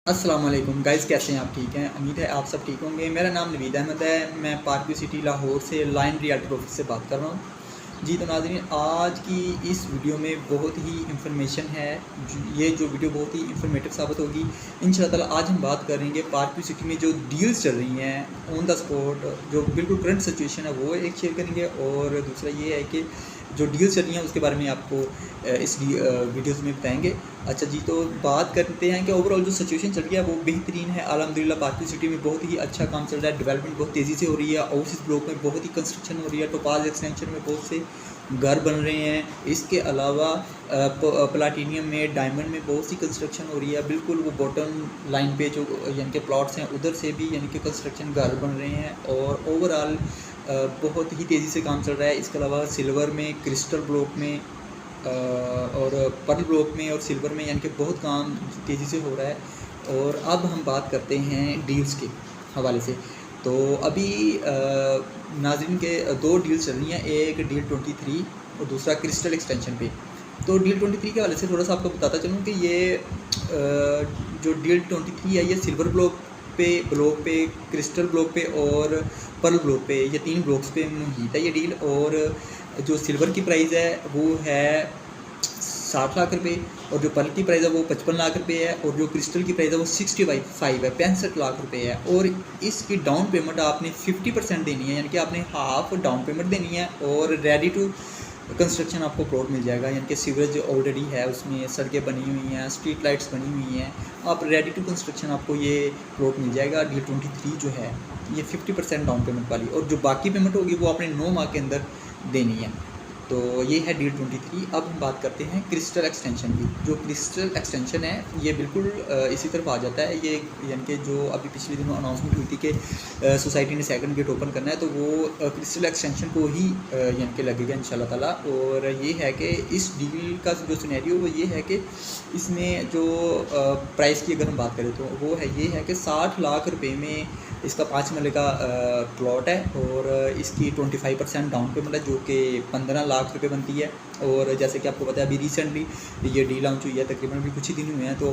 अस्सलाम वालेकुम गाइस, कैसे हैं आप? ठीक हैं, उम्मीद है आप सब ठीक होंगे। मेरा नाम नवीद अहमद है, मैं पार्क सिटी लाहौर से लाइन रियल्टर ऑफिस से बात कर रहा हूँ। जी तो नाज़रीन, आज की इस वीडियो में बहुत ही इंफॉर्मेशन है। ये जो वीडियो बहुत ही इंफॉर्मेटिव साबित होगी इंशाअल्लाह ताला। आज हम बात करेंगे पार्क सिटी में जो डील्स चल रही हैं ऑन द स्पॉट, जो बिल्कुल करंट सिचुएशन है वो एक शेयर करेंगे, और दूसरा ये है कि जो डील्स चल रही हैं उसके बारे में आपको इस वीडियोज़ में बताएंगे। अच्छा जी, तो बात करते हैं कि ओवरऑल जो सिचुएशन चल रही है वो बेहतरीन है अल्हम्दुलिल्लाह। पार्क सिटी में बहुत ही अच्छा काम चल रहा है, डेवलपमेंट बहुत तेज़ी से हो रही है। ओवरसीज़ ब्लॉक में बहुत ही कंस्ट्रक्शन हो रही है, टोपाज एक्सटेंशन में बहुत से घर बन रहे हैं। इसके अलावा प्लाटीनियम में, डायमंड में बहुत सी कंस्ट्रक्शन हो रही है। बिल्कुल वो बॉटम लाइन पे जो यानी कि प्लॉट्स हैं उधर से भी यानी कि कंस्ट्रक्शन घर बन रहे हैं, और ओवरऑल बहुत ही तेज़ी से काम चल रहा है। इसके अलावा सिल्वर में, क्रिस्टल ब्लॉक में और पर्ल ब्लॉक में और सिल्वर में यानी कि बहुत काम तेज़ी से हो रहा है। और अब हम बात करते हैं डील्स के हवाले से। तो अभी नाज़रीन के दो डील्स चल रही हैं, एक डील 23 और दूसरा क्रिस्टल एक्सटेंशन पे। तो डील 23 के हवाले से थोड़ा सा आपको बताता चलूँ कि ये जो डील 23 है ये सिल्वर ब्लॉक पे, क्रिस्टल ब्लॉक पे और पर्ल ब्लॉक पे, ये तीन ब्लॉक्स पे मुहित है ये डील। और जो सिल्वर की प्राइस है वो है 60 लाख रुपए, और जो पर्ल की प्राइस है वो 55 लाख रुपए है, और जो क्रिस्टल की प्राइस है वो 65 है, 65 लाख रुपए है। और इसकी डाउन पेमेंट आपने 50% देनी है, यानी कि आपने हाफ डाउन पेमेंट देनी है, और रेडी टू कंस्ट्रक्शन आपको प्लॉट मिल जाएगा। यानी कि सीवरेज ऑलरेडी है, उसमें सड़कें बनी हुई हैं, स्ट्रीट लाइट्स बनी हुई हैं, आप रेडी टू कंस्ट्रक्शन आपको ये प्लॉट मिल जाएगा। डील 23 जो है ये 50% डाउन पेमेंट वाली, और जो बाकी पेमेंट होगी वो आपने 9 माह के अंदर देनी है। तो ये है डील 23। अब हम बात करते हैं क्रिस्टल एक्सटेंशन की। जो क्रिस्टल एक्सटेंशन है ये बिल्कुल इसी तरफ आ जाता है। ये यानी कि जो अभी पिछले दिनों अनाउंसमेंट हुई थी कि सोसाइटी ने सेकंड गेट ओपन करना है, तो वो क्रिस्टल एक्सटेंशन को ही यानी कि लगेगा इंशाल्लाह ताला। और ये है कि इस डील का जो सिनेरियो वो ये है कि इसमें जो प्राइस की अगर हम बात करें तो वो है ये है कि 60 लाख रुपए में इसका 5 मरले का प्लॉट है, और इसकी 25% डाउन पेमेंट है जो कि 15 लाख रुपए बनती है। और जैसे कि आपको पता है अभी रिसेंटली ये डील लॉन्च हुई है, तकरीबन अभी कुछ ही दिन हुए हैं, तो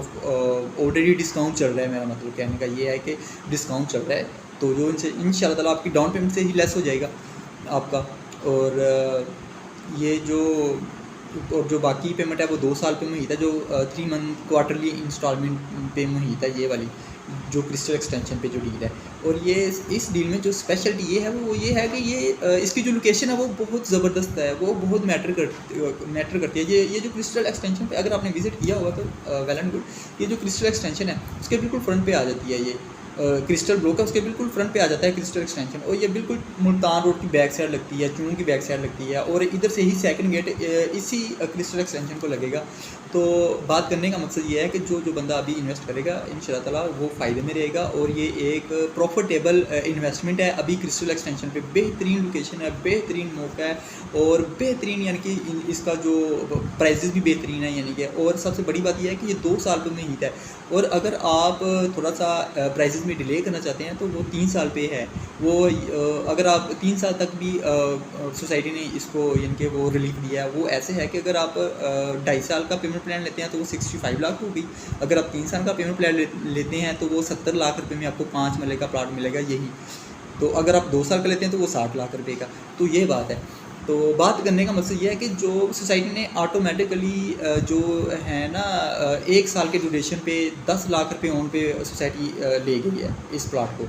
ऑलरेडी डिस्काउंट चल रहा है। मेरा मतलब कहने का ये है कि डिस्काउंट चल रहा है, तो जो इनसे इंशाल्लाह ताला आपकी डाउन पेमेंट से ही लेस हो जाएगा आपका। और ये जो बाकी पेमेंट है वो 2 साल पे मुहित है, जो 3 मंथ क्वार्टरली इंस्टॉलमेंट पे मुहित है ये वाली जो क्रिस्टल एक्सटेंशन पे जो डील है। और ये इस डील में जो स्पेशलिटी ये है वो ये है कि ये इसकी जो लोकेशन है वो बहुत ज़बरदस्त है, वो बहुत मैटर करती है। ये जो क्रिस्टल एक्सटेंशन पे अगर आपने विज़िट किया हुआ तो वेल एंड गुड। ये जो क्रिस्टल एक्सटेंशन है उसके बिल्कुल फ्रंट पे आ जाती है, ये क्रिस्टल ब्लॉक है उसके बिल्कुल फ्रंट पे आ जाता है क्रिस्टल एक्सटेंशन, और ये बिल्कुल मुल्तान रोड की बैक साइड लगती है, चून की बैक साइड लगती है, और इधर से ही सेकंड गेट इसी क्रिस्टल एक्सटेंशन को लगेगा। तो बात करने का मकसद ये है कि जो बंदा अभी इन्वेस्ट करेगा इंशाल्लाह ताला वो फ़ायदे में रहेगा, और ये एक प्रॉफिटेबल इन्वेस्टमेंट है। अभी क्रिस्टल एक्सटेंशन पे बेहतरीन लोकेशन है, बेहतरीन मौका है, और बेहतरीन यानी कि इसका जो प्राइजेस भी बेहतरीन है यानी कि। और सबसे बड़ी बात यह है कि ये 2 साल पे मुहित है, और अगर आप थोड़ा सा प्राइजेस में डिले करना चाहते हैं तो वो 3 साल पे है। वो अगर आप 3 साल तक भी सोसाइटी ने इसको यानी कि वो रिलीफ दिया है, वो ऐसे है कि अगर आप 2.5 साल का पेमेंट प्लान लेते हैं तो वो 65 लाख होगी। अगर आप 3 साल का पेमेंट प्लान लेते हैं तो वो 70 लाख रुपए में आपको 5 मरले का प्लाट मिलेगा यही। तो अगर आप 2 साल का लेते हैं तो वो 60 लाख रुपए का। तो ये बात है। तो बात करने का मकसद ये है कि जो सोसाइटी ने ऑटोमेटिकली जो है ना 1 साल के ड्यूरेशन पे 10 लाख रुपए ऑन पे सोसाइटी ले गई है इस प्लाट को।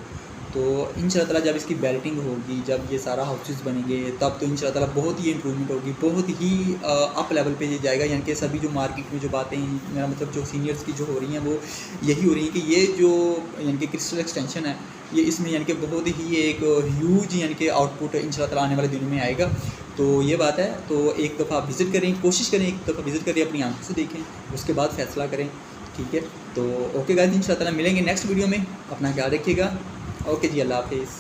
तो इंशाल्लाह ताला जब इसकी बैलेटिंग होगी, जब ये सारा हाउसेस बनेंगे, तब तो इंशाल्लाह ताला बहुत ही इम्प्रूवमेंट होगी, बहुत ही अप लेवल पे ये जाएगा। यानी कि सभी जो मार्केट में जो बातें, मेरा मतलब जो सीनियर्स की जो हो रही हैं वो यही हो रही हैं कि ये जो यानी कि क्रिस्टल एक्सटेंशन है ये इसमें यानी कि बहुत ही एक ह्यूज यानी कि आउटपुट इंशाल्लाह ताला आने वाले दिनों में आएगा। तो ये बात है। तो एक दफ़ा आप विज़िट करें, कोशिश करें, एक दफ़ा विज़िट करें, अपनी आंखों से देखें, उसके बाद फ़ैसला करें, ठीक है। तो ओके गाइस, इंशाल्लाह ताला मिलेंगे नेक्स्ट वीडियो में। अपना ख्याल रखिएगा। ओके जी, अल्लाह हाफिज़।